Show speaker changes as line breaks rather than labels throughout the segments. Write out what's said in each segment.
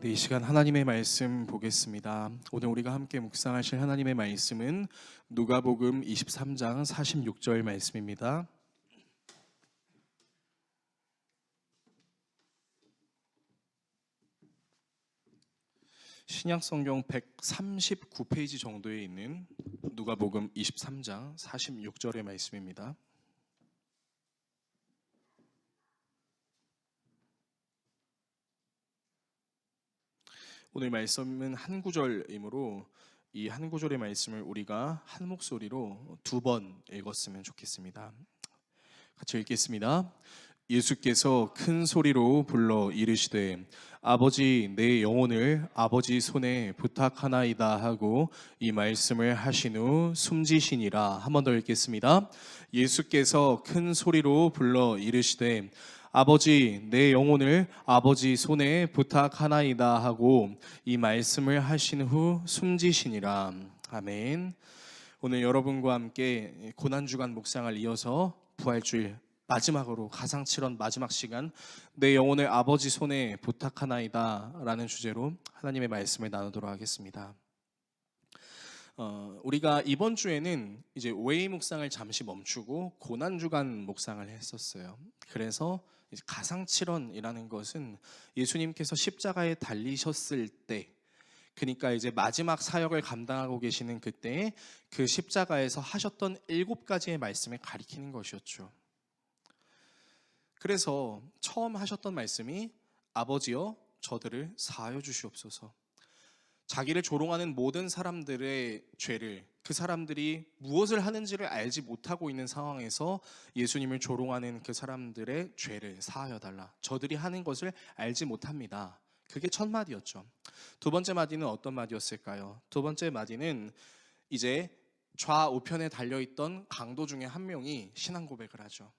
네, 이 시간 하나님의 말씀 보겠습니다. 오늘 우리가 함께 묵상하실 하나님의 말씀은 누가복음 23장 46절 말씀입니다. 신약성경 139페이지 정도에 있는 누가복음 23장 46절의 말씀입니다. 오늘 말씀은 한 구절이므로 이 한 구절의 말씀을 우리가 한 목소리로 두 번 읽었으면 좋겠습니다. 같이 읽겠습니다. 예수께서 큰 소리로 불러 이르시되 아버지 내 영혼을 아버지 손에 부탁하나이다 하고 이 말씀을 하신 후 숨지시니라. 한 번 더 읽겠습니다. 예수께서 큰 소리로 불러 이르시되 아버지 내 영혼을 아버지 손에 부탁하나이다 하고 이 말씀을 하신 후 숨지시니라. 아멘. 오늘 여러분과 함께 고난주간 묵상을 이어서 부활주일 마지막으로 가상칠언 마지막 시간 내 영혼을 아버지 손에 부탁하나이다 라는 주제로 하나님의 말씀을 나누도록 하겠습니다. 우리가 이번 주에는 이제 웨이 묵상을 잠시 멈추고 고난주간 묵상을 했었어요. 그래서 이제 가상칠언이라는 것은 예수님께서 십자가에 달리셨을 때, 그러니까 이제 마지막 사역을 감당하고 계시는 그때에 그 십자가에서 하셨던 7가지의 말씀을 가리키는 것이었죠. 그래서 처음 하셨던 말씀이 아버지여 저들을 사하여 주시옵소서. 자기를 조롱하는 모든 사람들의 죄를, 그 사람들이 무엇을 하는지를 알지 못하고 있는 상황에서 예수님을 조롱하는 그 사람들의 죄를 사하여 달라. 저들이 하는 것을 알지 못합니다. 그게 첫 마디였죠. 두 번째 마디는 어떤 마디였을까요? 두 번째 마디는 이제 좌우편에 달려있던 강도 중에 한 명이 신앙 고백을 하죠.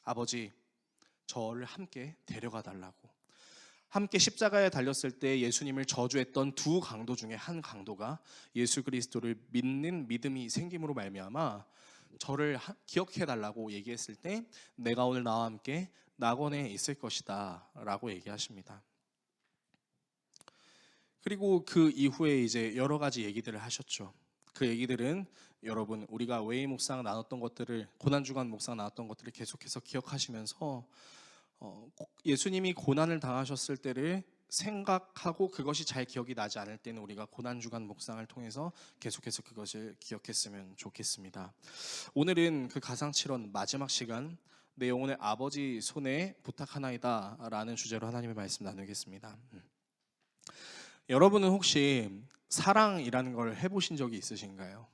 아버지, 저를 함께 데려가 달라고. 함께 십자가에 달렸을 때 예수님을 저주했던 두 강도 중에 한 강도가 예수 그리스도를 믿는 믿음이 생김으로 말미암아 저를 기억해 달라고 얘기했을 때 내가 오늘 나와 함께 낙원에 있을 것이다 라고 얘기하십니다. 그리고 그 이후에 이제 여러 가지 얘기들을 하셨죠. 그 얘기들은 여러분 우리가 웨이 묵상 나눴던 것들을, 고난주간 묵상 나눴던 것들을 계속해서 기억하시면서 예수님이 고난을 당하셨을 때를 생각하고 그것이 잘 기억이 나지 않을 때는 우리가 고난주간 묵상을 통해서 계속해서 그것을 기억했으면 좋겠습니다. 오늘은 그 가상칠언 마지막 시간 내 영혼을 아버지 손에 부탁하나이다 라는 주제로 하나님의 말씀 나누겠습니다. 여러분은 혹시 사랑이라는 걸 해보신 적이 있으신가요?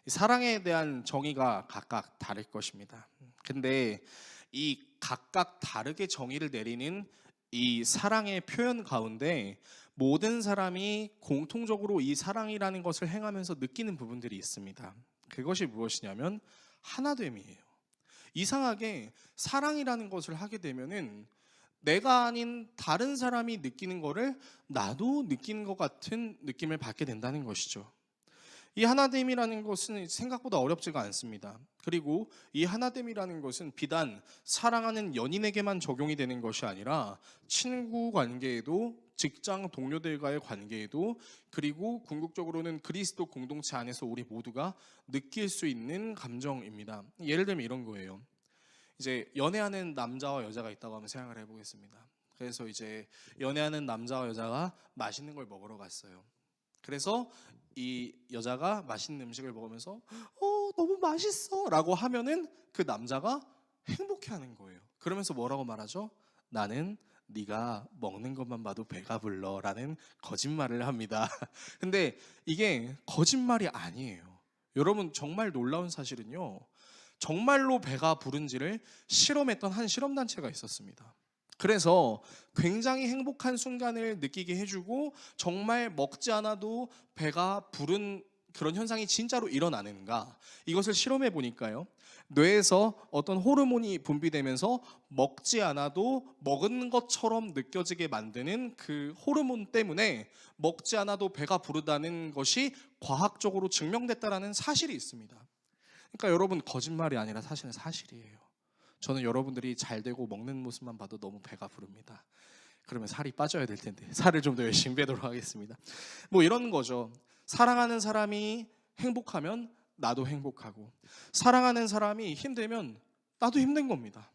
사랑에 대한 정의가 각각 다를 것입니다. 근데 이 각각 다르게 정의를 내리는 이 사랑의 표현 가운데 모든 사람이 공통적으로 이 사랑이라는 것을 행하면서 느끼는 부분들이 있습니다. 그것이 무엇이냐면 하나됨이에요. 이상하게 사랑이라는 것을 하게 되면은 내가 아닌 다른 사람이 느끼는 거를 나도 느끼는 것 같은 느낌을 받게 된다는 것이죠. 이 하나됨이라는 것은 생각보다 어렵지가 않습니다. 그리고 이 하나됨이라는 것은 비단 사랑하는 연인에게만 적용이 되는 것이 아니라 친구 관계에도, 직장 동료들과의 관계에도, 그리고 궁극적으로는 그리스도 공동체 안에서 우리 모두가 느낄 수 있는 감정입니다. 예를 들면 이런 거예요. 이제 연애하는 남자와 여자가 있다고 한번 생각을 해보겠습니다. 그래서 이제 연애하는 남자와 여자가 맛있는 걸 먹으러 갔어요. 그래서 이 여자가 맛있는 음식을 먹으면서 너무 맛있어 라고 하면은 그 남자가 행복해하는 거예요. 그러면서 뭐라고 말하죠? 나는 네가 먹는 것만 봐도 배가 불러 라는 거짓말을 합니다. 근데 이게 거짓말이 아니에요. 여러분 정말 놀라운 사실은요, 정말로 배가 부른지를 실험했던 한 실험단체가 있었습니다. 그래서 굉장히 행복한 순간을 느끼게 해주고 정말 먹지 않아도 배가 부른 그런 현상이 진짜로 일어나는가, 이것을 실험해 보니까요, 뇌에서 어떤 호르몬이 분비되면서 먹지 않아도 먹은 것처럼 느껴지게 만드는 그 호르몬 때문에 먹지 않아도 배가 부르다는 것이 과학적으로 증명됐다는 사실이 있습니다. 그러니까 여러분 거짓말이 아니라 사실은 사실이에요. 저는 여러분들이 잘 되고 먹는 모습만 봐도 너무 배가 부릅니다. 그러면 살이 빠져야 될 텐데 살을 좀 더 열심히 빼도록 하겠습니다. 뭐 이런 거죠. 사랑하는 사람이 행복하면 나도 행복하고, 사랑하는 사람이 힘들면 나도 힘든 겁니다.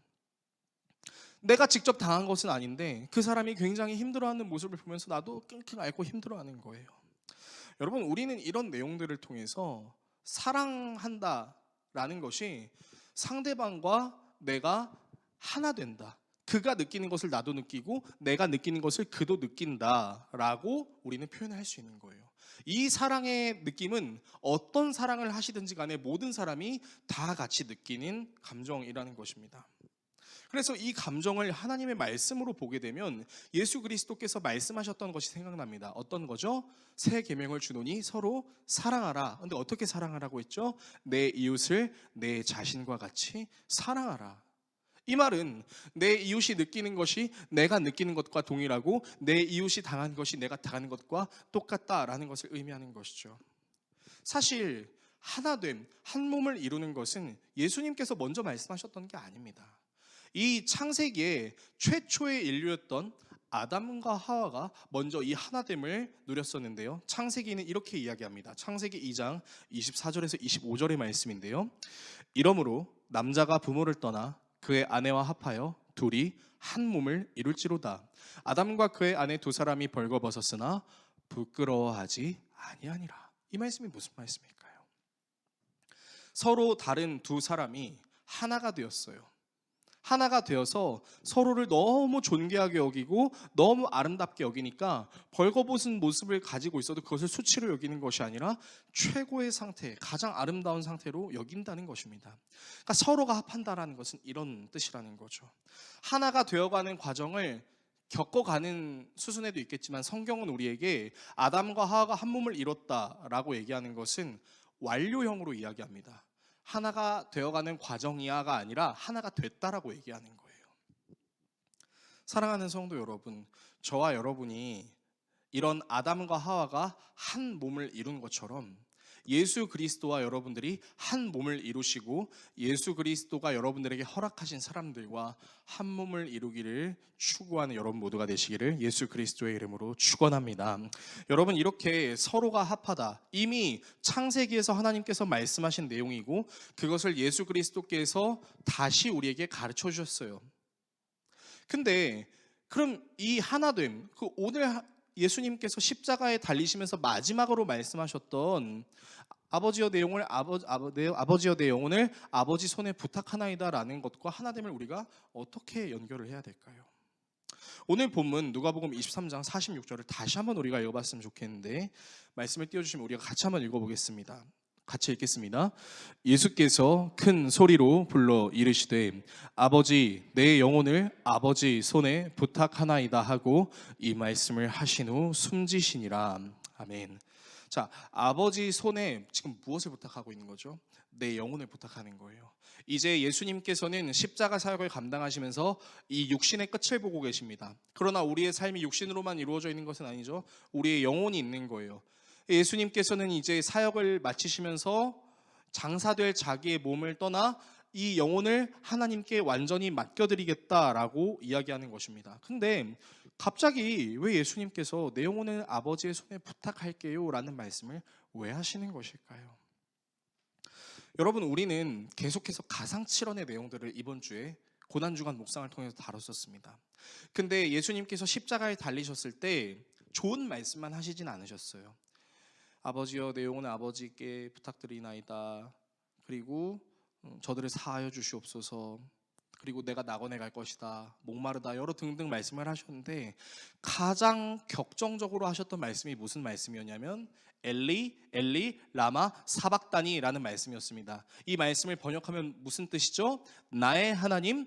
내가 직접 당한 것은 아닌데 그 사람이 굉장히 힘들어하는 모습을 보면서 나도 끙끙 앓고 힘들어하는 거예요. 여러분, 우리는 이런 내용들을 통해서 사랑한다라는 것이 상대방과 내가 하나 된다, 그가 느끼는 것을 나도 느끼고 내가 느끼는 것을 그도 느낀다라고 우리는 표현할 수 있는 거예요. 이 사랑의 느낌은 어떤 사랑을 하시든지 간에 모든 사람이 다 같이 느끼는 감정이라는 것입니다. 그래서 이 감정을 하나님의 말씀으로 보게 되면 예수 그리스도께서 말씀하셨던 것이 생각납니다. 어떤 거죠? 새 계명을 주노니 서로 사랑하라. 근데 어떻게 사랑하라고 했죠? 내 이웃을 내 자신과 같이 사랑하라. 이 말은 내 이웃이 느끼는 것이 내가 느끼는 것과 동일하고 내 이웃이 당한 것이 내가 당하는 것과 똑같다라는 것을 의미하는 것이죠. 사실 하나됨, 한 몸을 이루는 것은 예수님께서 먼저 말씀하셨던 게 아닙니다. 이 창세기에 최초의 인류였던 아담과 하와가 먼저 이 하나됨을 누렸었는데요. 창세기는 이렇게 이야기합니다. 창세기 2장 24절에서 25절의 말씀인데요. 이러므로 남자가 부모를 떠나 그의 아내와 합하여 둘이 한 몸을 이룰지로다. 아담과 그의 아내 두 사람이 벌거벗었으나 부끄러워하지 아니하니라. 이 말씀이 무슨 말씀일까요? 서로 다른 두 사람이 하나가 되었어요. 하나가 되어서 서로를 너무 존귀하게 여기고 너무 아름답게 여기니까 벌거벗은 모습을 가지고 있어도 그것을 수치로 여기는 것이 아니라 최고의 상태, 가장 아름다운 상태로 여긴다는 것입니다. 그러니까 서로가 합한다라는 것은 이런 뜻이라는 거죠. 하나가 되어가는 과정을 겪어가는 수순에도 있겠지만 성경은 우리에게 아담과 하와가 한 몸을 이뤘다라고 얘기하는 것은 완료형으로 이야기합니다. 하나가 되어가는 과정이야가 아니라 하나가 됐다라고 얘기하는 거예요. 사랑하는 성도 여러분, 저와 여러분이 이런 아담과 하와가 한 몸을 이룬 것처럼 예수 그리스도와 여러분들이 한 몸을 이루시고 예수 그리스도가 여러분들에게 허락하신 사람들과 한 몸을 이루기를 추구하는 여러분 모두가 되시기를 예수 그리스도의 이름으로 축원합니다. 여러분, 이렇게 서로가 합하다, 이미 창세기에서 하나님께서 말씀하신 내용이고 그것을 예수 그리스도께서 다시 우리에게 가르쳐 주셨어요. 근데 그럼 이 하나됨, 그 오늘 예수님께서 십자가에 달리시면서 마지막으로 말씀하셨던 아버지여 내 영혼을 아버지 손에 부탁하나이다라는 것과 하나됨을 우리가 어떻게 연결을 해야 될까요? 오늘 본문 누가복음 23장 46절을 다시 한번 우리가 읽어봤으면 좋겠는데, 말씀을 띄워주시면 우리가 같이 한번 읽어보겠습니다. 같이 읽겠습니다. 예수께서 큰 소리로 불러 이르시되 아버지 내 영혼을 아버지 손에 부탁하나이다 하고 이 말씀을 하신 후 숨지시니라. 아멘. 자, 아버지 손에 지금 무엇을 부탁하고 있는 거죠? 내 영혼을 부탁하는 거예요. 이제 예수님께서는 십자가 사역을 감당하시면서 이 육신의 끝을 보고 계십니다. 그러나 우리의 삶이 육신으로만 이루어져 있는 것은 아니죠. 우리의 영혼이 있는 거예요. 예수님께서는 이제 사역을 마치시면서 장사될 자기의 몸을 떠나 이 영혼을 하나님께 완전히 맡겨드리겠다라고 이야기하는 것입니다. 근데 갑자기 왜 예수님께서 내 영혼을 아버지의 손에 부탁할게요 라는 말씀을 왜 하시는 것일까요? 여러분, 우리는 계속해서 가상칠언의 내용들을 이번 주에 고난주간 묵상을 통해서 다뤘었습니다. 근데 예수님께서 십자가에 달리셨을 때 좋은 말씀만 하시진 않으셨어요. 아버지여 내 영혼을 아버지께 부탁드리나이다. 그리고 저들을 사하여 주시옵소서. 그리고 내가 낙원에 갈 것이다. 목마르다. 여러 등등 말씀을 하셨는데 가장 격정적으로 하셨던 말씀이 무슨 말씀이었냐면 엘리 엘리 라마 사박다니라는 말씀이었습니다. 이 말씀을 번역하면 무슨 뜻이죠? 나의 하나님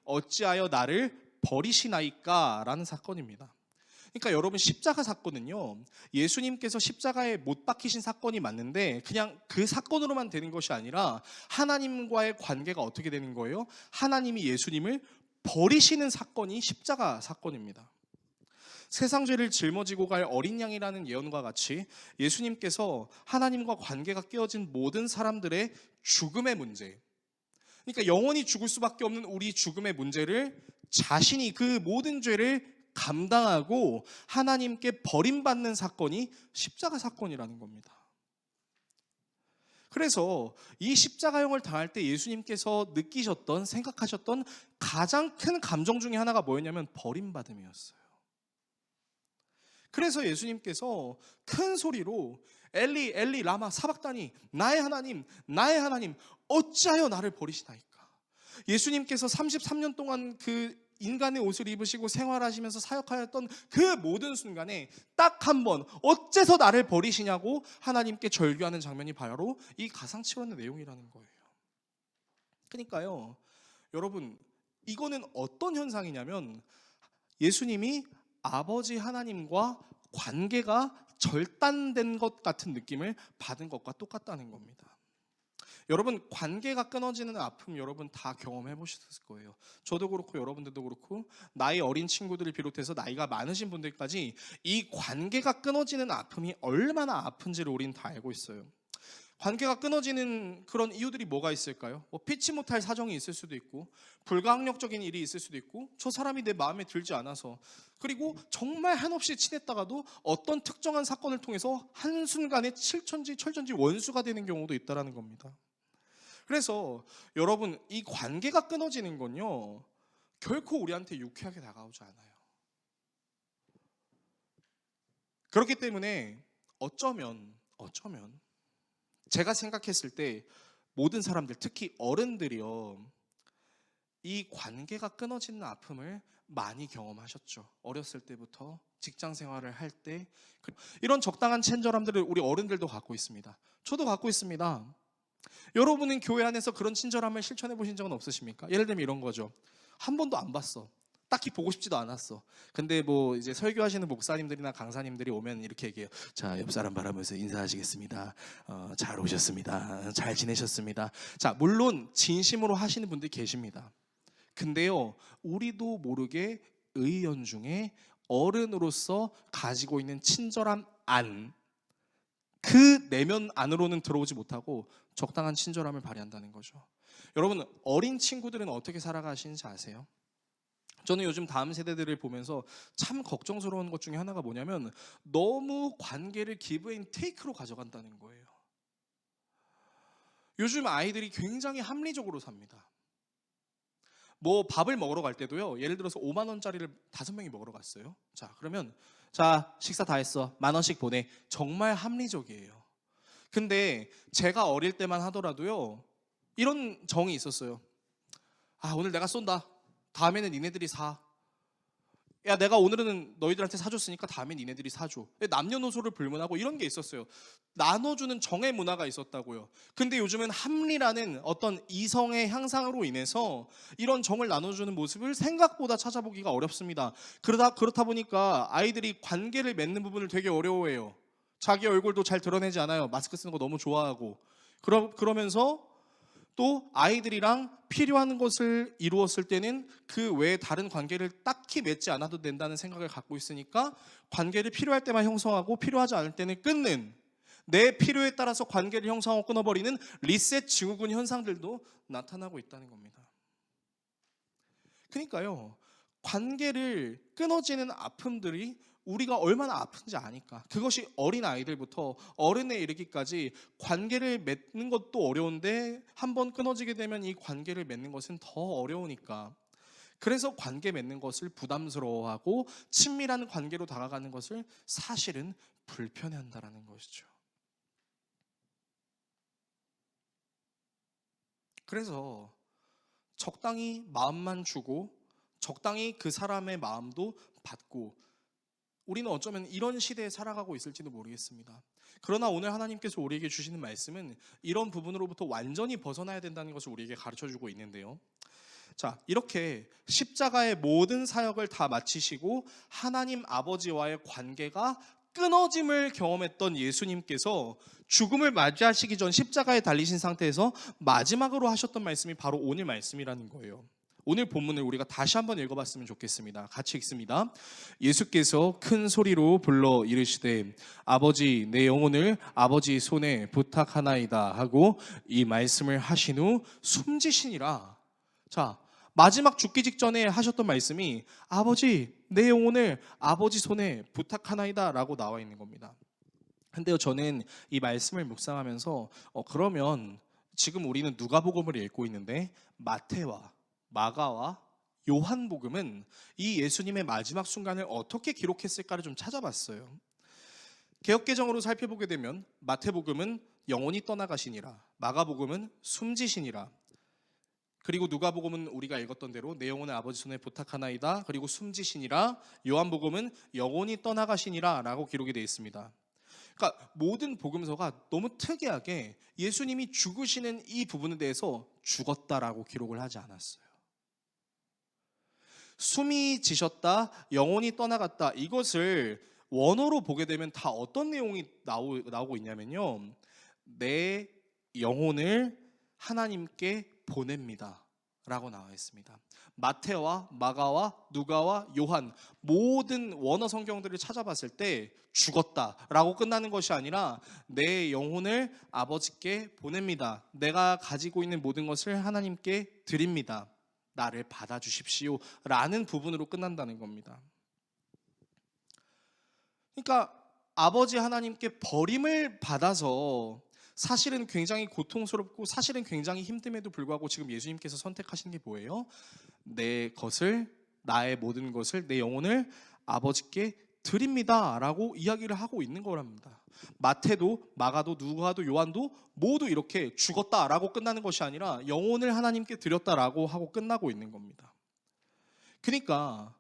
어찌하여 나를 버리시나이까 라는 사건입니다. 그러니까 여러분, 십자가 사건은요, 예수님께서 십자가에 못 박히신 사건이 맞는데 그냥 그 사건으로만 되는 것이 아니라 하나님과의 관계가 어떻게 되는 거예요? 하나님이 예수님을 버리시는 사건이 십자가 사건입니다. 세상 죄를 짊어지고 갈 어린 양이라는 예언과 같이 예수님께서 하나님과 관계가 깨어진 모든 사람들의 죽음의 문제, 그러니까 영원히 죽을 수밖에 없는 우리 죽음의 문제를 자신이 그 모든 죄를 감당하고 하나님께 버림받는 사건이 십자가 사건이라는 겁니다. 그래서 이 십자가형을 당할 때 예수님께서 느끼셨던, 생각하셨던 가장 큰 감정 중에 하나가 뭐였냐면 버림받음이었어요. 그래서 예수님께서 큰 소리로 엘리 엘리 라마 사박다니, 나의 하나님 어찌하여 나를 버리시나이까. 예수님께서 33년 동안 그 인간의 옷을 입으시고 생활하시면서 사역하였던 그 모든 순간에 딱 한 번 어째서 나를 버리시냐고 하나님께 절규하는 장면이 바로 이 가상치원의 내용이라는 거예요. 그러니까요, 여러분, 이거는 어떤 현상이냐면 예수님이 아버지 하나님과 관계가 절단된 것 같은 느낌을 받은 것과 똑같다는 겁니다. 여러분, 관계가 끊어지는 아픔 여러분 다 경험해 보셨을 거예요. 저도 그렇고 여러분들도 그렇고 나이 어린 친구들을 비롯해서 나이가 많으신 분들까지 이 관계가 끊어지는 아픔이 얼마나 아픈지를 우린 다 알고 있어요. 관계가 끊어지는 그런 이유들이 뭐가 있을까요? 피치 못할 사정이 있을 수도 있고, 불가항력적인 일이 있을 수도 있고, 저 사람이 내 마음에 들지 않아서, 그리고 정말 한없이 친했다가도 어떤 특정한 사건을 통해서 한순간에 칠천지 철전지 원수가 되는 경우도 있다는 겁니다. 그래서 여러분, 이 관계가 끊어지는 건요, 결코 우리한테 유쾌하게 다가오지 않아요. 그렇기 때문에 어쩌면 제가 생각했을 때 모든 사람들, 특히 어른들이요, 이 관계가 끊어지는 아픔을 많이 경험하셨죠. 어렸을 때부터 직장 생활을 할 때 이런 적당한 친절함들을 우리 어른들도 갖고 있습니다. 저도 갖고 있습니다. 여러분은 교회 안에서 그런 친절함을 실천해 보신 적은 없으십니까? 예를 들면 이런 거죠. 한 번도 안 봤어. 딱히 보고 싶지도 않았어. 근데 뭐 이제 설교하시는 목사님들이나 강사님들이 오면 이렇게 얘기해요. 자, 옆 사람 바라보면서 인사하시겠습니다. 잘 오셨습니다. 잘 지내셨습니다. 자, 물론 진심으로 하시는 분들이 계십니다. 근데요, 우리도 모르게 의연중에 어른으로서 가지고 있는 친절함 그 내면 안으로는 들어오지 못하고 적당한 친절함을 발휘한다는 거죠. 여러분, 어린 친구들은 어떻게 살아가시는지 아세요? 저는 요즘 다음 세대들을 보면서 참 걱정스러운 것 중에 하나가 뭐냐면 너무 관계를 기브 앤 테이크로 가져간다는 거예요. 요즘 아이들이 굉장히 합리적으로 삽니다. 뭐 밥을 먹으러 갈 때도요, 예를 들어서 5만 원짜리를 5명이 먹으러 갔어요. 자, 그러면 자, 식사 다 했어. 10,000원씩 보내. 정말 합리적이에요. 근데 제가 어릴 때만 하더라도요, 이런 정이 있었어요. 오늘 내가 쏜다. 다음에는 니네들이 사. 야, 내가 오늘은 너희들한테 사줬으니까 다음엔 니네들이 사줘. 남녀노소를 불문하고 이런 게 있었어요. 나눠주는 정의 문화가 있었다고요. 근데 요즘은 합리라는 어떤 이성의 향상으로 인해서 이런 정을 나눠주는 모습을 생각보다 찾아보기가 어렵습니다. 그렇다 보니까 아이들이 관계를 맺는 부분을 되게 어려워해요. 자기 얼굴도 잘 드러내지 않아요. 마스크 쓰는 거 너무 좋아하고. 그러면서 또 아이들이랑 필요한 것을 이루었을 때는 그 외에 다른 관계를 딱히 맺지 않아도 된다는 생각을 갖고 있으니까 관계를 필요할 때만 형성하고 필요하지 않을 때는 끊는, 내 필요에 따라서 관계를 형성하고 끊어버리는 리셋 증후군 현상들도 나타나고 있다는 겁니다. 그러니까요, 관계를 끊어지는 아픔들이 우리가 얼마나 아픈지 아니까, 그것이 어린 아이들부터 어른에 이르기까지 관계를 맺는 것도 어려운데 한번 끊어지게 되면 이 관계를 맺는 것은 더 어려우니까, 그래서 관계 맺는 것을 부담스러워하고 친밀한 관계로 다가가는 것을 사실은 불편해한다는 것이죠. 그래서 적당히 마음만 주고 적당히 그 사람의 마음도 받고, 우리는 어쩌면 이런 시대에 살아가고 있을지도 모르겠습니다. 그러나 오늘 하나님께서 우리에게 주시는 말씀은 이런 부분으로부터 완전히 벗어나야 된다는 것을 우리에게 가르쳐주고 있는데요. 자, 이렇게 십자가의 모든 사역을 다 마치시고 하나님 아버지와의 관계가 끊어짐을 경험했던 예수님께서 죽음을 맞이하시기 전 십자가에 달리신 상태에서 마지막으로 하셨던 말씀이 바로 오늘 말씀이라는 거예요. 오늘 본문을 우리가 다시 한번 읽어봤으면 좋겠습니다. 같이 읽습니다. 예수께서 큰 소리로 불러 이르시되 아버지, 내 영혼을 아버지 손에 부탁하나이다 하고 이 말씀을 하신 후 숨지시니라. 자, 마지막 죽기 직전에 하셨던 말씀이 아버지, 내 영혼을 아버지 손에 부탁하나이다 라고 나와 있는 겁니다. 근데요, 저는 이 말씀을 묵상하면서 그러면 지금 우리는 누가복음을 읽고 있는데 마태와 마가와 요한복음은 이 예수님의 마지막 순간을 어떻게 기록했을까를 좀 찾아봤어요. 개역개정으로 살펴보게 되면 마태복음은 영혼이 떠나가시니라, 마가복음은 숨지시니라, 그리고 누가복음은 우리가 읽었던 대로 내 영혼을 아버지 손에 부탁하나이다, 그리고 숨지시니라, 요한복음은 영혼이 떠나가시니라 라고 기록이 되어 있습니다. 그러니까 모든 복음서가 너무 특이하게 예수님이 죽으시는 이 부분에 대해서 죽었다라고 기록을 하지 않았어요. 숨이 지셨다, 영혼이 떠나갔다, 이것을 원어로 보게 되면 다 어떤 내용이 나오고 있냐면요, 내 영혼을 하나님께 보냅니다 라고 나와 있습니다. 마태와 마가와 누가와 요한 모든 원어 성경들을 찾아봤을 때 죽었다 라고 끝나는 것이 아니라 내 영혼을 아버지께 보냅니다, 내가 가지고 있는 모든 것을 하나님께 드립니다, 나를 받아주십시오 라는 부분으로 끝난다는 겁니다. 그러니까 아버지 하나님께 버림을 받아서 사실은 굉장히 고통스럽고 사실은 굉장히 힘듦에도 불구하고 지금 예수님께서 선택하신 게 뭐예요? 내 것을, 나의 모든 것을, 내 영혼을 아버지께 드립니다 라고 이야기를 하고 있는 거랍니다. 마태도 마가도 누가도 요한도 모두 이렇게 죽었다 라고 끝나는 것이 아니라 영혼을 하나님께 드렸다 라고 하고 끝나고 있는 겁니다. 그러니까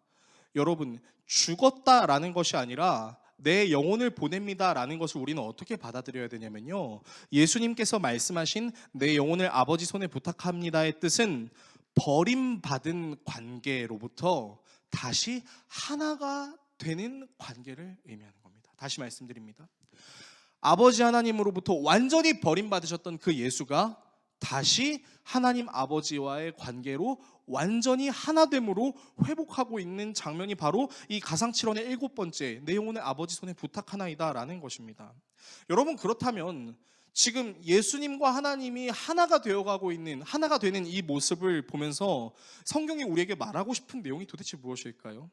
여러분, 죽었다라는 것이 아니라 내 영혼을 보냅니다 라는 것을 우리는 어떻게 받아들여야 되냐면요, 예수님께서 말씀하신 내 영혼을 아버지 손에 부탁합니다의 뜻은 버림받은 관계로부터 다시 하나가 되는 관계를 의미하는 겁니다. 다시 말씀드립니다. 아버지 하나님으로부터 완전히 버림받으셨던 그 예수가 다시 하나님 아버지와의 관계로 완전히 하나됨으로 회복하고 있는 장면이 바로 이 가상칠언의 7번째 내 영혼을 아버지 손에 부탁하나이다 라는 것입니다. 여러분, 그렇다면 지금 예수님과 하나님이 하나가 되어가고 있는, 하나가 되는 이 모습을 보면서 성경이 우리에게 말하고 싶은 내용이 도대체 무엇일까요?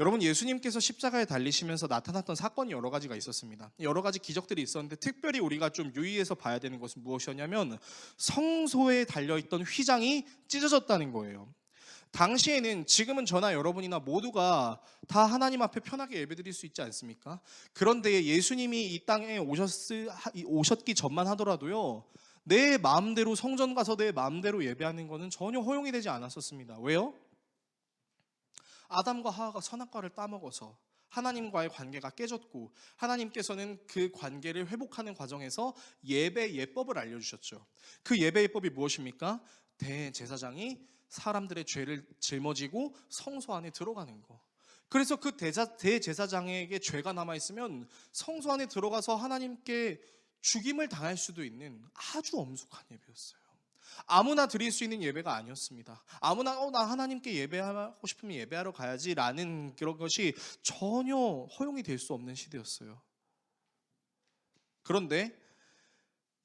여러분, 예수님께서 십자가에 달리시면서 나타났던 사건이 여러 가지가 있었습니다. 여러 가지 기적들이 있었는데 특별히 우리가 좀 유의해서 봐야 되는 것은 무엇이었냐면 성소에 달려있던 휘장이 찢어졌다는 거예요. 당시에는 지금은 저나 여러분이나 모두가 다 하나님 앞에 편하게 예배드릴 수 있지 않습니까? 그런데 예수님이 이 땅에 오셨기 전만 하더라도요, 내 마음대로 성전 가서 내 마음대로 예배하는 것은 전혀 허용이 되지 않았었습니다. 왜요? 아담과 하와가 선악과를 따먹어서 하나님과의 관계가 깨졌고 하나님께서는 그 관계를 회복하는 과정에서 예배 예법을 알려주셨죠. 그 예배 예법이 무엇입니까? 대제사장이 사람들의 죄를 짊어지고 성소 안에 들어가는 거. 그래서 그 대제사장에게 죄가 남아있으면 성소 안에 들어가서 하나님께 죽임을 당할 수도 있는 아주 엄숙한 예배였어요. 아무나 드릴 수 있는 예배가 아니었습니다. 아무나 나 하나님께 예배하고 싶으면 예배하러 가야지 라는 그런 것이 전혀 허용이 될 수 없는 시대였어요. 그런데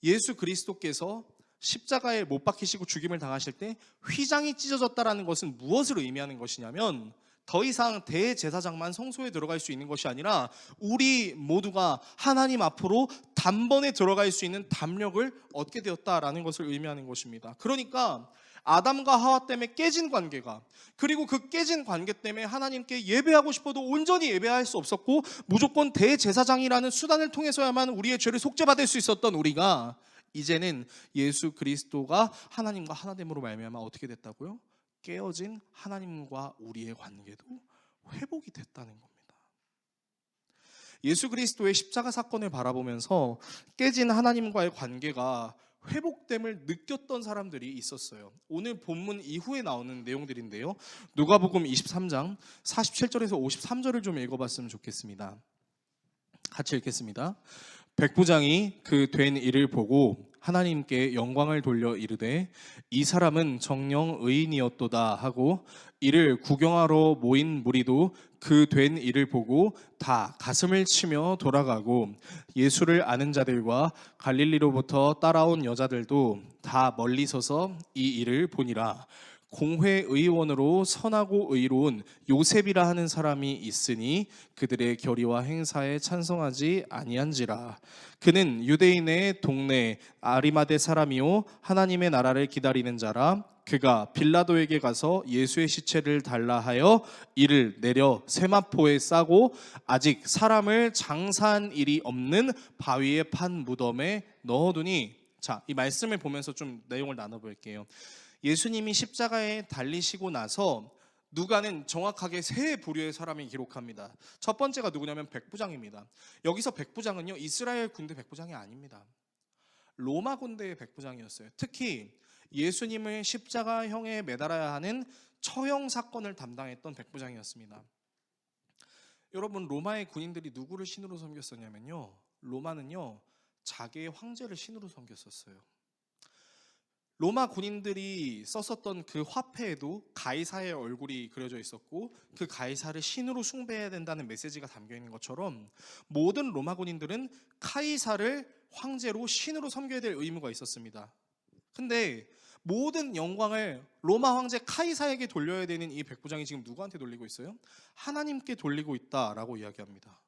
예수 그리스도께서 십자가에 못 박히시고 죽임을 당하실 때 휘장이 찢어졌다라는 것은 무엇을 의미하는 것이냐면 더 이상 대제사장만 성소에 들어갈 수 있는 것이 아니라 우리 모두가 하나님 앞으로 단번에 들어갈 수 있는 담력을 얻게 되었다라는 것을 의미하는 것입니다. 그러니까 아담과 하와 때문에 깨진 관계가, 그리고 그 깨진 관계 때문에 하나님께 예배하고 싶어도 온전히 예배할 수 없었고 무조건 대제사장이라는 수단을 통해서야만 우리의 죄를 속죄받을 수 있었던 우리가 이제는 예수 그리스도가 하나님과 하나됨으로 말미암아 어떻게 됐다고요? 깨어진 하나님과 우리의 관계도 회복이 됐다는 겁니다. 예수 그리스도의 십자가 사건을 바라보면서 깨진 하나님과의 관계가 회복됨을 느꼈던 사람들이 있었어요. 오늘 본문 이후에 나오는 내용들인데요, 누가복음 23장 47절에서 53절을 좀 읽어봤으면 좋겠습니다. 같이 읽겠습니다. 백부장이 그 된 일을 보고 하나님께 영광을 돌려 이르되 이 사람은 정녕 의인이었도다 하고 이를 구경하러 모인 무리도 그 된 일을 보고 다 가슴을 치며 돌아가고 예수를 아는 자들과 갈릴리로부터 따라온 여자들도 다 멀리 서서 이 일을 보니라. 공회의원으로 선하고 의로운 요셉이라 하는 사람이 있으니 그들의 결의와 행사에 찬성하지 아니한지라. 그는 유대인의 동네 아리마대 사람이요 하나님의 나라를 기다리는 자라. 그가 빌라도에게 가서 예수의 시체를 달라 하여 이를 내려 세마포에 싸고 아직 사람을 장사한 일이 없는 바위에 판 무덤에 넣어두니. 자, 이 말씀을 보면서 좀 내용을 나눠볼게요. 예수님이 십자가에 달리시고 나서 누가는 정확하게 세 부류의 사람이 기록합니다. 첫 번째가 누구냐면 백부장입니다. 여기서 백부장은요, 이스라엘 군대 백부장이 아닙니다. 로마 군대의 백부장이었어요. 특히 예수님을 십자가형에 매달아야 하는 처형 사건을 담당했던 백부장이었습니다. 여러분, 로마의 군인들이 누구를 신으로 섬겼었냐면요, 로마는요 자기의 황제를 신으로 섬겼었어요. 로마 군인들이 썼었던 그 화폐에도 가이사의 얼굴이 그려져 있었고 그 가이사를 신으로 숭배해야 된다는 메시지가 담겨 있는 것처럼 모든 로마 군인들은 카이사를 황제로 신으로 섬겨야 될 의무가 있었습니다. 근데 모든 영광을 로마 황제 카이사에게 돌려야 되는 이 백부장이 지금 누구한테 돌리고 있어요? 하나님께 돌리고 있다라고 이야기합니다.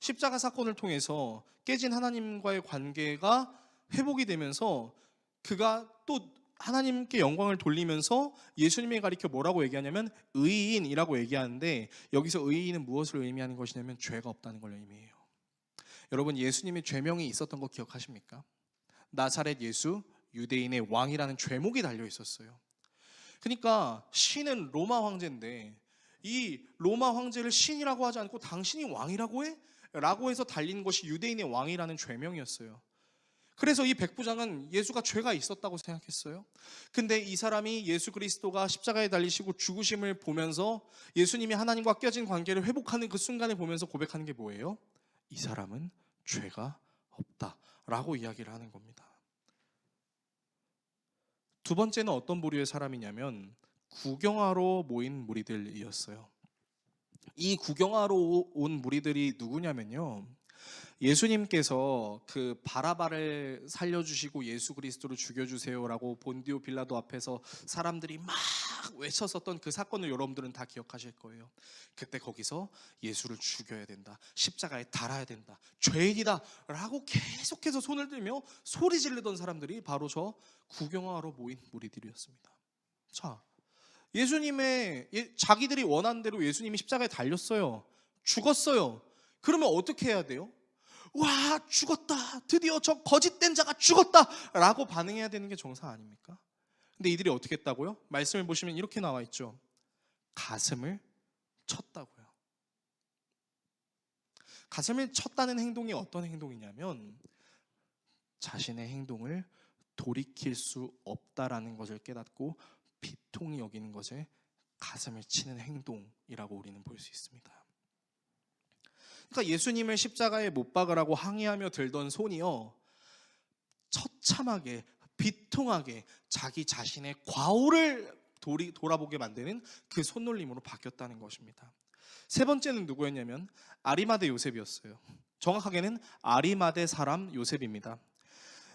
십자가 사건을 통해서 깨진 하나님과의 관계가 회복이 되면서 그가 또 하나님께 영광을 돌리면서 예수님이 가리켜 뭐라고 얘기하냐면 의인이라고 얘기하는데, 여기서 의인은 무엇을 의미하는 것이냐면 죄가 없다는 걸 의미해요. 여러분, 예수님의 죄명이 있었던 거 기억하십니까? 나사렛 예수, 유대인의 왕이라는 죄목이 달려 있었어요. 그러니까 신은 로마 황제인데 이 로마 황제를 신이라고 하지 않고 당신이 왕이라고 해? 라고 해서 달린 것이 유대인의 왕이라는 죄명이었어요. 그래서 이 백부장은 예수가 죄가 있었다고 생각했어요. 근데 이 사람이 예수 그리스도가 십자가에 달리시고 죽으심을 보면서 예수님이 하나님과 껴진 관계를 회복하는 그 순간을 보면서 고백하는 게 뭐예요? 이 사람은 죄가 없다라고 이야기를 하는 겁니다. 두 번째는 어떤 부류의 사람이냐면 구경하러 모인 무리들이었어요. 이 구경하러 온 무리들이 누구냐면요, 예수님께서 그 바라바를 살려주시고 예수 그리스도를 죽여주세요라고 본디오 빌라도 앞에서 사람들이 막 외쳤었던 그 사건을 여러분들은 다 기억하실 거예요. 그때 거기서 예수를 죽여야 된다, 십자가에 달아야 된다, 죄인이다 라고 계속해서 손을 들며 소리 지르던 사람들이 바로 저 구경하러 모인 무리들이었습니다. 자, 자기들이 원하는 대로 예수님이 십자가에 달렸어요. 죽었어요. 그러면 어떻게 해야 돼요? 와, 죽었다, 드디어 저 거짓된 자가 죽었다 라고 반응해야 되는 게 정상 아닙니까? 근데 이들이 어떻게 했다고요? 말씀을 보시면 이렇게 나와 있죠. 가슴을 쳤다고요. 가슴을 쳤다는 행동이 어떤 행동이냐면 자신의 행동을 돌이킬 수 없다라는 것을 깨닫고 비통히 여기는 것을 가슴을 치는 행동이라고 우리는 볼 수 있습니다. 그러니까 예수님을 십자가에 못 박으라고 항의하며 들던 손이요, 처참하게 비통하게 자기 자신의 과오를 돌아보게 만드는 그 손놀림으로 바뀌었다는 것입니다. 세 번째는 누구였냐면 아리마대 요셉이었어요. 정확하게는 아리마대 사람 요셉입니다.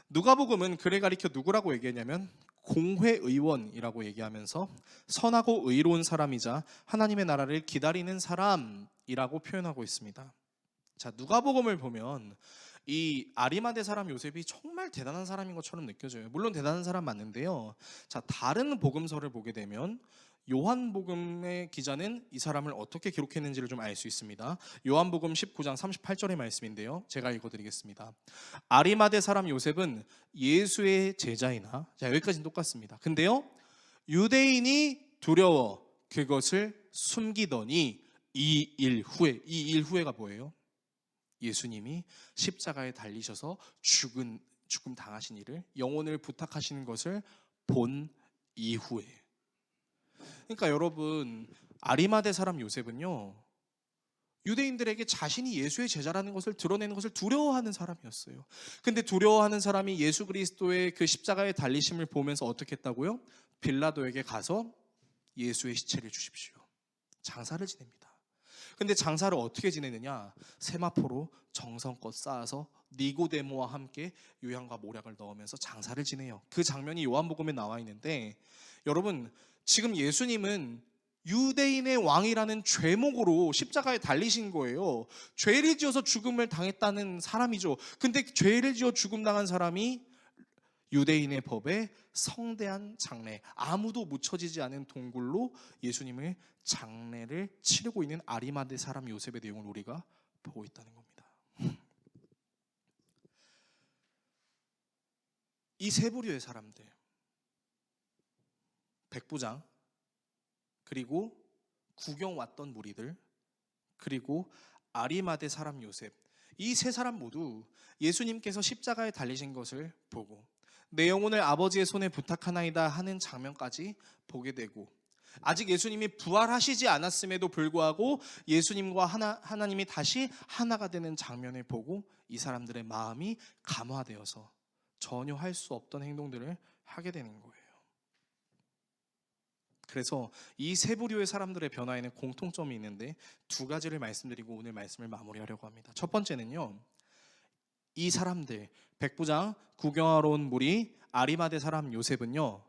누가복음은 그를 가리켜 누구라고 얘기했냐면 공회의원이라고 얘기하면서 선하고 의로운 사람이자 하나님의 나라를 기다리는 사람이라고 표현하고 있습니다. 자, 누가복음을 보면 이 아리마대 사람 요셉이 정말 대단한 사람인 것처럼 느껴져요. 물론 대단한 사람 맞는데요, 자, 다른 복음서를 보게 되면 요한복음의 기자는 이 사람을 어떻게 기록했는지를 좀 알 수 있습니다. 요한복음 19장 38절의 말씀인데요, 제가 읽어드리겠습니다. 아리마대 사람 요셉은 예수의 제자이나, 자, 여기까지는 똑같습니다. 근데요, 유대인이 두려워 그것을 숨기더니 이 일 후에가 뭐예요? 예수님이 십자가에 달리셔서 죽음 당하신 일을, 영혼을 부탁하시는 것을 본 이후에. 그러니까 여러분, 아리마대 사람 요셉은요, 유대인들에게 자신이 예수의 제자라는 것을 드러내는 것을 두려워하는 사람이었어요. 근데 두려워하는 사람이 예수 그리스도의 그 십자가의 달리심을 보면서 어떻게 했다고요? 빌라도에게 가서 예수의 시체를 주십시오, 장사를 지냅니다. 근데 장사를 어떻게 지내느냐? 세마포로 정성껏 쌓아서 니고데모와 함께 요양과 모략을 넣으면서 장사를 지내요. 그 장면이 요한복음에 나와 있는데, 여러분, 지금 예수님은 유대인의 왕이라는 죄목으로 십자가에 달리신 거예요. 죄를 지어서 죽음을 당했다는 사람이죠. 근데 죄를 지어 죽음 당한 사람이 유대인의 법에 성대한 장례, 아무도 묻혀지지 않은 동굴로 예수님을 장례를 치르고 있는 아리마대 사람 요셉의 내용을 우리가 보고 있다는 겁니다. 이 세 부류의 사람들, 백부장, 그리고 구경 왔던 무리들, 그리고 아리마대 사람 요셉, 이 세 사람 모두 예수님께서 십자가에 달리신 것을 보고 내 영혼을 아버지의 손에 부탁하나이다 하는 장면까지 보게 되고, 아직 예수님이 부활하시지 않았음에도 불구하고 예수님과 하나님이 다시 하나가 되는 장면을 보고 이 사람들의 마음이 감화되어서 전혀 할 수 없던 행동들을 하게 되는 거예요. 그래서 이 세 부류의 사람들의 변화에는 공통점이 있는데 두 가지를 말씀드리고 오늘 말씀을 마무리하려고 합니다. 첫 번째는요, 이 사람들, 백부장, 구경하러 온 무리, 아리마대 사람 요셉은요,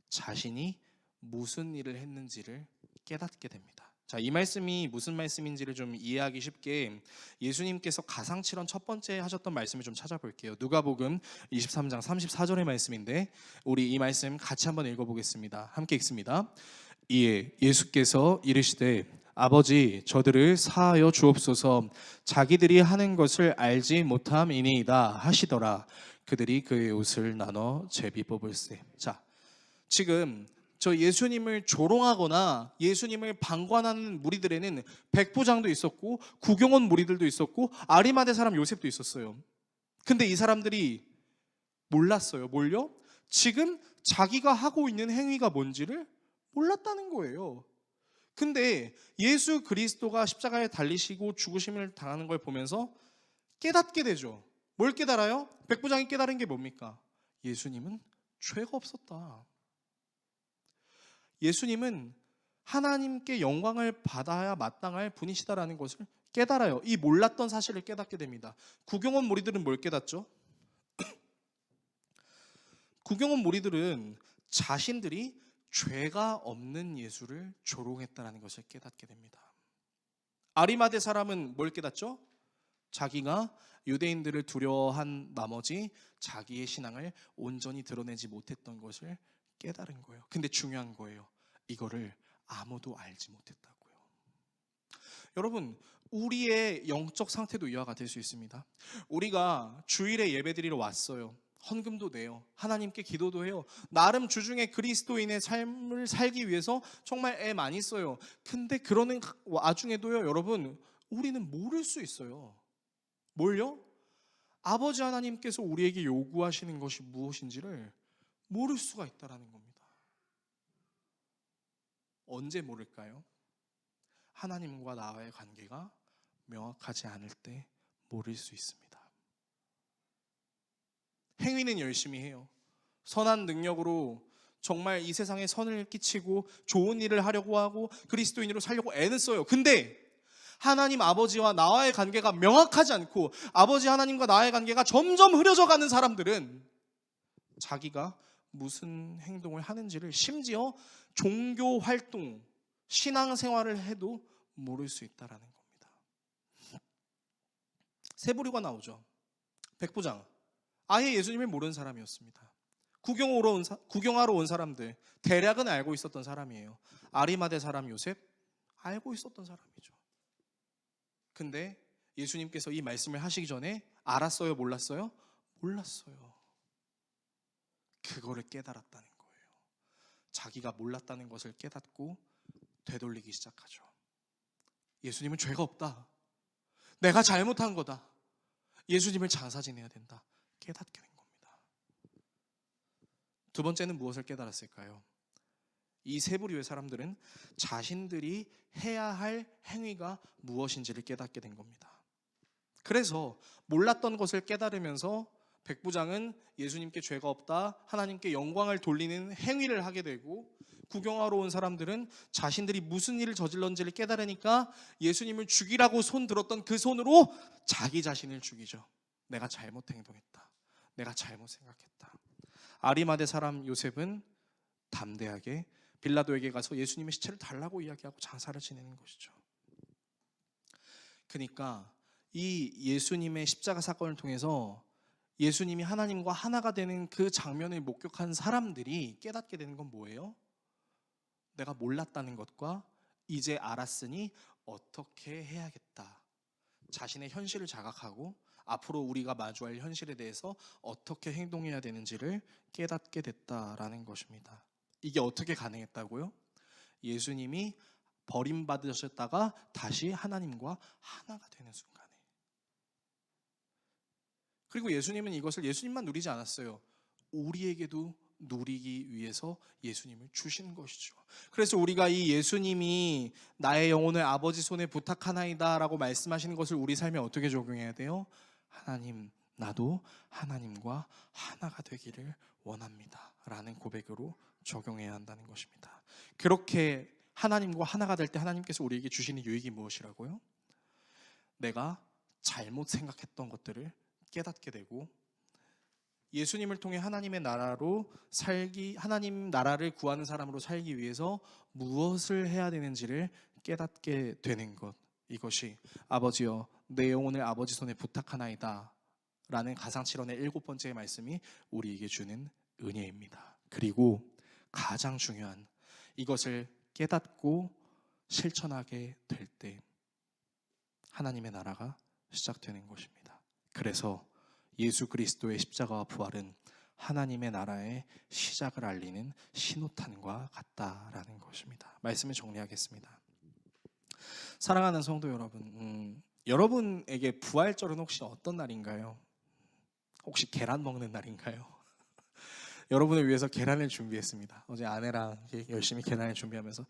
자신이 무슨 일을 했는지를 깨닫게 됩니다. 자, 이 말씀이 무슨 말씀인지를 좀 이해하기 쉽게 예수님께서 가상칠언 첫 번째 하셨던 말씀을 좀 찾아볼게요. 누가복음 23장 34절의 말씀인데 우리 이 말씀 같이 한번 읽어보겠습니다. 함께 읽습니다. 이에 예수께서 이르시되 아버지 저들을 사하여 주옵소서, 자기들이 하는 것을 알지 못함이니이다 하시더라. 그들이 그의 옷을 나눠 제비 뽑을세. 자, 지금 저 예수님을 조롱하거나 예수님을 방관하는 무리들에는 백부장도 있었고 구경 온 무리들도 있었고 아리마대 사람 요셉도 있었어요. 근데 이 사람들이 몰랐어요. 뭘요? 지금 자기가 하고 있는 행위가 뭔지를 몰랐다는 거예요. 근데 예수 그리스도가 십자가에 달리시고 죽으심을 당하는 걸 보면서 깨닫게 되죠. 뭘 깨달아요? 백부장이 깨달은 게 뭡니까? 예수님은 죄가 없었다. 예수님은 하나님께 영광을 받아야 마땅할 분이시다라는 것을 깨달아요. 이 몰랐던 사실을 깨닫게 됩니다. 구경 온 무리들은 뭘 깨닫죠? 구경 온 무리들은 자신들이 죄가 없는 예수를 조롱했다는 것을 깨닫게 됩니다. 아리마대 사람은 뭘 깨닫죠? 자기가 유대인들을 두려워한 나머지 자기의 신앙을 온전히 드러내지 못했던 것을 깨달은 거예요. 근데 중요한 거예요. 이거를 아무도 알지 못했다고요. 여러분, 우리의 영적 상태도 이와 같을 수 있습니다. 우리가 주일에 예배드리러 왔어요. 헌금도 내요. 하나님께 기도도 해요. 나름 주중에 그리스도인의 삶을 살기 위해서 정말 애 많이 써요. 근데 그러는 와중에도요, 여러분, 우리는 모를 수 있어요. 뭘요? 아버지 하나님께서 우리에게 요구하시는 것이 무엇인지를 모를 수가 있다는 겁니다. 언제 모를까요? 하나님과 나와의 관계가 명확하지 않을 때 모를 수 있습니다. 행위는 열심히 해요. 선한 능력으로 정말 이 세상에 선을 끼치고 좋은 일을 하려고 하고 그리스도인으로 살려고 애는 써요. 근데 하나님 아버지와 나와의 관계가 명확하지 않고 아버지 하나님과 나의 관계가 점점 흐려져 가는 사람들은 자기가 무슨 행동을 하는지를, 심지어 종교 활동, 신앙생활을 해도 모를 수 있다는 겁니다. 세 부류가 나오죠. 백부장, 아예 예수님을 모르는 사람이었습니다. 구경하러 온 사람들, 대략은 알고 있었던 사람이에요. 아리마대 사람 요셉, 알고 있었던 사람이죠. 근데 예수님께서 이 말씀을 하시기 전에 알았어요? 몰랐어요? 몰랐어요. 그거를 깨달았다는 거예요. 자기가 몰랐다는 것을 깨닫고 되돌리기 시작하죠. 예수님은 죄가 없다. 내가 잘못한 거다. 예수님을 장사 지내야 된다. 깨닫게 된 겁니다. 두 번째는 무엇을 깨달았을까요? 이 세 부류의 사람들은 자신들이 해야 할 행위가 무엇인지를 깨닫게 된 겁니다. 그래서 몰랐던 것을 깨달으면서 백부장은 예수님께 죄가 없다, 하나님께 영광을 돌리는 행위를 하게 되고, 구경하러 온 사람들은 자신들이 무슨 일을 저질렀는지를 깨달으니까 예수님을 죽이라고 손 들었던 그 손으로 자기 자신을 죽이죠. 내가 잘못 행동했다, 내가 잘못 생각했다. 아리마대 사람 요셉은 담대하게 빌라도에게 가서 예수님의 시체를 달라고 이야기하고 장사를 지내는 것이죠. 그러니까 이 예수님의 십자가 사건을 통해서 예수님이 하나님과 하나가 되는 그 장면을 목격한 사람들이 깨닫게 되는 건 뭐예요? 내가 몰랐다는 것과 이제 알았으니 어떻게 해야겠다. 자신의 현실을 자각하고 앞으로 우리가 마주할 현실에 대해서 어떻게 행동해야 되는지를 깨닫게 됐다라는 것입니다. 이게 어떻게 가능했다고요? 예수님이 버림받으셨다가 다시 하나님과 하나가 되는 순간에. 그리고 예수님은 이것을 예수님만 누리지 않았어요. 우리에게도 누리기 위해서 예수님을 주신 것이죠. 그래서 우리가 이 예수님이 나의 영혼을 아버지 손에 부탁하나이다 라고 말씀하시는 것을 우리 삶에 어떻게 적용해야 돼요? 하나님, 나도 하나님과 하나가 되기를 원합니다 라는 고백으로 적용해야 한다는 것입니다. 그렇게 하나님과 하나가 될 때 하나님께서 우리에게 주시는 유익이 무엇이라고요? 내가 잘못 생각했던 것들을 깨닫게 되고, 예수님을 통해 하나님의 나라로 살기, 하나님 나라를 구하는 사람으로 살기 위해서 무엇을 해야 되는지를 깨닫게 되는 것. 이것이 아버지여 내 영혼을 아버지 손에 부탁하나이다 라는 가상칠언의 7번째 말씀이 우리에게 주는 은혜입니다. 그리고 가장 중요한, 이것을 깨닫고 실천하게 될 때 하나님의 나라가 시작되는 것입니다. 그래서 예수 그리스도의 십자가와 부활은 하나님의 나라의 시작을 알리는 신호탄과 같다라는 것입니다. 말씀을 정리하겠습니다. 사랑하는 성도 여러분, 여러분에게 부활절은 혹시 어떤 날인가요? 혹시 계란 먹는 날인가요? 여러분을 위해서 계란을 준비했습니다. 어제 아내랑 열심히 계란을 준비하면서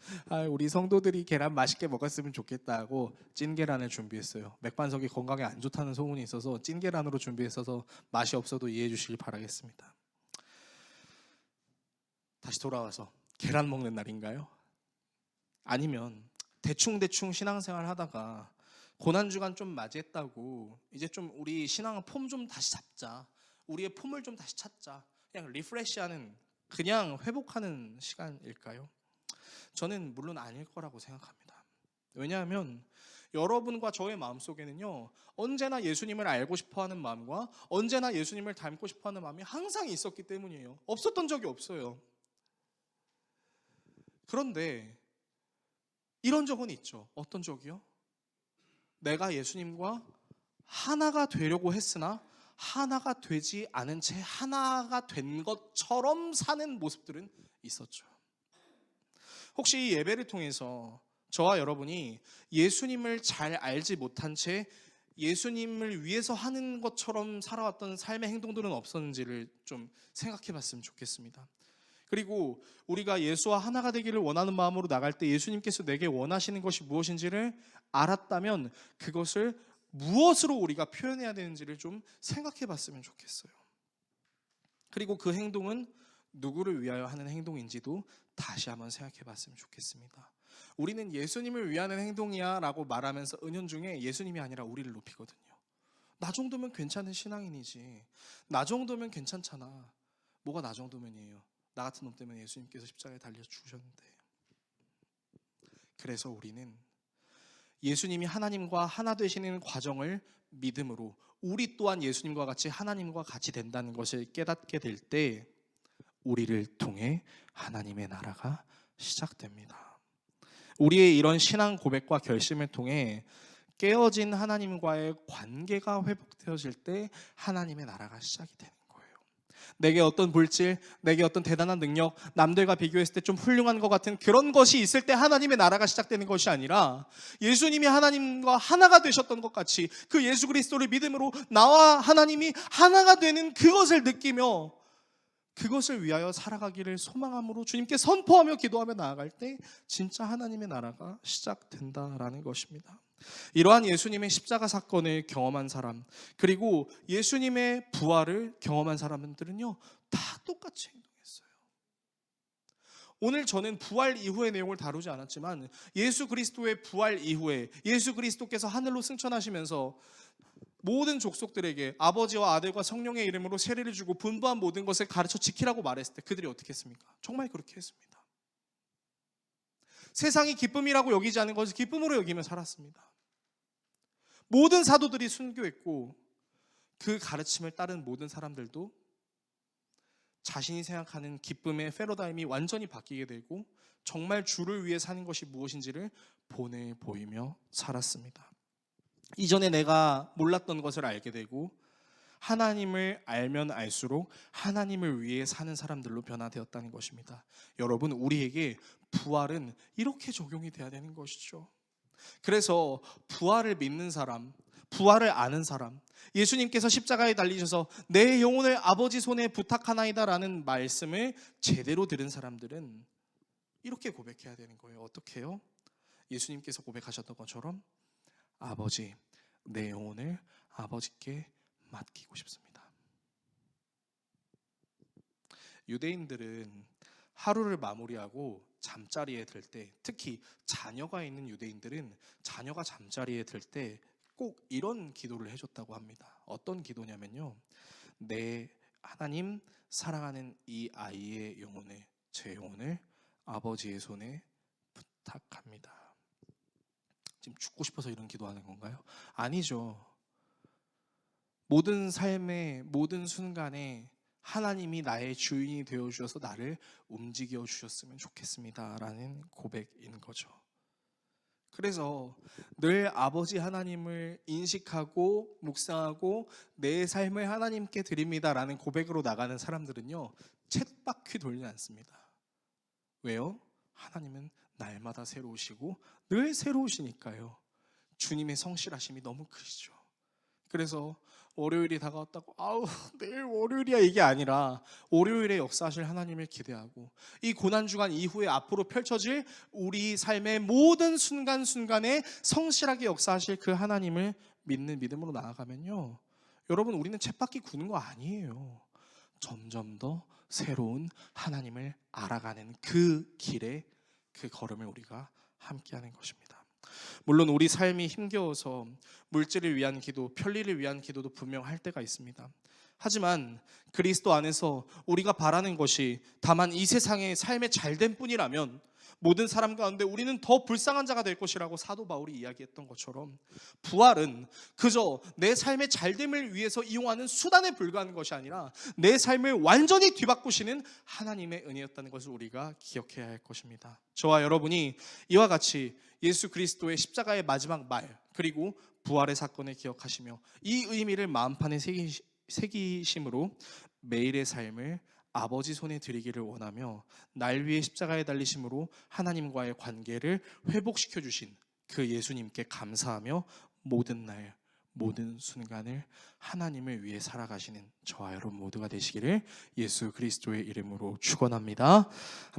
우리 성도들이 계란 맛있게 먹었으면 좋겠다고 찐계란을 준비했어요. 맥반석이 건강에 안 좋다는 소문이 있어서 찐계란으로 준비했어서 맛이 없어도 이해해 주시길 바라겠습니다. 다시 돌아와서 계란 먹는 날인가요? 아니면 대충 신앙생활 하다가 고난주간 좀 맞이했다고 이제 좀 우리 신앙 폼 좀 다시 잡자, 우리의 폼을 좀 다시 찾자, 그냥 리프레시하는, 그냥 회복하는 시간일까요? 저는 물론 아닐 거라고 생각합니다. 왜냐하면 여러분과 저의 마음속에는요, 언제나 예수님을 알고 싶어하는 마음과 언제나 예수님을 닮고 싶어하는 마음이 항상 있었기 때문이에요. 없었던 적이 없어요. 그런데 이런 적은 있죠. 어떤 적이요? 내가 예수님과 하나가 되려고 했으나 하나가 되지 않은 채 하나가 된 것처럼 사는 모습들은 있었죠. 혹시 이 예배를 통해서 저와 여러분이 예수님을 잘 알지 못한 채 예수님을 위해서 하는 것처럼 살아왔던 삶의 행동들은 없었는지를 좀 생각해 봤으면 좋겠습니다. 그리고 우리가 예수와 하나가 되기를 원하는 마음으로 나갈 때 예수님께서 내게 원하시는 것이 무엇인지를 알았다면 그것을 무엇으로 우리가 표현해야 되는지를 좀 생각해 봤으면 좋겠어요. 그리고 그 행동은 누구를 위하여 하는 행동인지도 다시 한번 생각해 봤으면 좋겠습니다. 우리는 예수님을 위하는 행동이야 라고 말하면서 은연중에 예수님이 아니라 우리를 높이거든요. 나 정도면 괜찮은 신앙인이지, 나 정도면 괜찮잖아. 뭐가 나 정도면이에요? 나 같은 놈 때문에 예수님께서 십자가에 달려 죽으셨는데. 그래서 우리는 예수님이 하나님과 하나 되시는 과정을 믿음으로 우리 또한 예수님과 같이 하나님과 같이 된다는 것을 깨닫게 될 때 우리를 통해 하나님의 나라가 시작됩니다. 우리의 이런 신앙 고백과 결심을 통해 깨어진 하나님과의 관계가 회복되어질 때 하나님의 나라가 시작이 되는 거예요. 내게 어떤 물질, 내게 어떤 대단한 능력, 남들과 비교했을 때 좀 훌륭한 것 같은 그런 것이 있을 때 하나님의 나라가 시작되는 것이 아니라 예수님이 하나님과 하나가 되셨던 것 같이 그 예수 그리스도를 믿음으로 나와 하나님이 하나가 되는 그것을 느끼며 그것을 위하여 살아가기를 소망함으로 주님께 선포하며 기도하며 나아갈 때 진짜 하나님의 나라가 시작된다라는 것입니다. 이러한 예수님의 십자가 사건을 경험한 사람, 그리고 예수님의 부활을 경험한 사람들은요, 다 똑같이 행동했어요. 오늘 저는 부활 이후의 내용을 다루지 않았지만, 예수 그리스도의 부활 이후에 예수 그리스도께서 하늘로 승천하시면서 모든 족속들에게 아버지와 아들과 성령의 이름으로 세례를 주고 분부한 모든 것을 가르쳐 지키라고 말했을 때 그들이 어떻게 했습니까? 정말 그렇게 했습니다. 세상이 기쁨이라고 여기지 않은 것을 기쁨으로 여기며 살았습니다. 모든 사도들이 순교했고, 그 가르침을 따른 모든 사람들도 자신이 생각하는 기쁨의 패러다임이 완전히 바뀌게 되고, 정말 주를 위해 사는 것이 무엇인지를 보내 보이며 살았습니다. 이전에 내가 몰랐던 것을 알게 되고, 하나님을 알면 알수록 하나님을 위해 사는 사람들로 변화되었다는 것입니다. 여러분, 우리에게 부활은 이렇게 적용이 돼야 되는 것이죠. 그래서 부활을 믿는 사람, 부활을 아는 사람, 예수님께서 십자가에 달리셔서 내 영혼을 아버지 손에 부탁하나이다 라는 말씀을 제대로 들은 사람들은 이렇게 고백해야 되는 거예요. 어떻게 해요? 예수님께서 고백하셨던 것처럼, 아버지, 내 영혼을 아버지께 맡기고 싶습니다. 유대인들은 하루를 마무리하고 잠자리에 들 때, 특히 자녀가 있는 유대인들은 자녀가 잠자리에 들 때 꼭 이런 기도를 해줬다고 합니다. 어떤 기도냐면요, 내 하나님 사랑하는 이 아이의 영혼을, 제 영혼을 아버지의 손에 부탁합니다. 지금 죽고 싶어서 이런 기도하는 건가요? 아니죠. 모든 삶의 모든 순간에 하나님이 나의 주인이 되어 주셔서 나를 움직여 주셨으면 좋겠습니다 라는 고백인 거죠. 그래서 늘 아버지 하나님을 인식하고 묵상하고 내 삶을 하나님께 드립니다 라는 고백으로 나가는 사람들은요, 쳇바퀴 돌지 않습니다. 왜요? 하나님은 날마다 새로우시고 늘 새로우시니까요. 주님의 성실하심이 너무 크시죠. 그래서 월요일이 다가왔다고 아우 내일 월요일이야 이게 아니라, 월요일에 역사하실 하나님을 기대하고 이 고난주간 이후에 앞으로 펼쳐질 우리 삶의 모든 순간순간에 성실하게 역사하실 그 하나님을 믿는 믿음으로 나아가면요, 여러분, 우리는 쳇바퀴 구는 거 아니에요. 점점 더 새로운 하나님을 알아가는 그 길에, 그 걸음을 우리가 함께하는 것입니다. 물론 우리 삶이 힘겨워서 물질을 위한 기도, 편리를 위한 기도도 분명 할 때가 있습니다. 하지만 그리스도 안에서 우리가 바라는 것이 다만 이 세상의 삶에 잘된 뿐이라면 모든 사람 가운데 우리는 더 불쌍한 자가 될 것이라고 사도 바울이 이야기했던 것처럼, 부활은 그저 내 삶의 잘됨을 위해서 이용하는 수단에 불과한 것이 아니라 내 삶을 완전히 뒤바꾸시는 하나님의 은혜였다는 것을 우리가 기억해야 할 것입니다. 저와 여러분이 이와 같이 예수 그리스도의 십자가의 마지막 말, 그리고 부활의 사건을 기억하시며 이 의미를 마음판에 새기심으로 매일의 삶을 아버지 손에 드리기를 원하며, 날 위해 십자가에 달리심으로 하나님과의 관계를 회복시켜 주신 그 예수님께 감사하며 모든 날, 모든 순간을 하나님을 위해 살아가시는 저와 여러분 모두가 되시기를 예수 그리스도의 이름으로 축원합니다.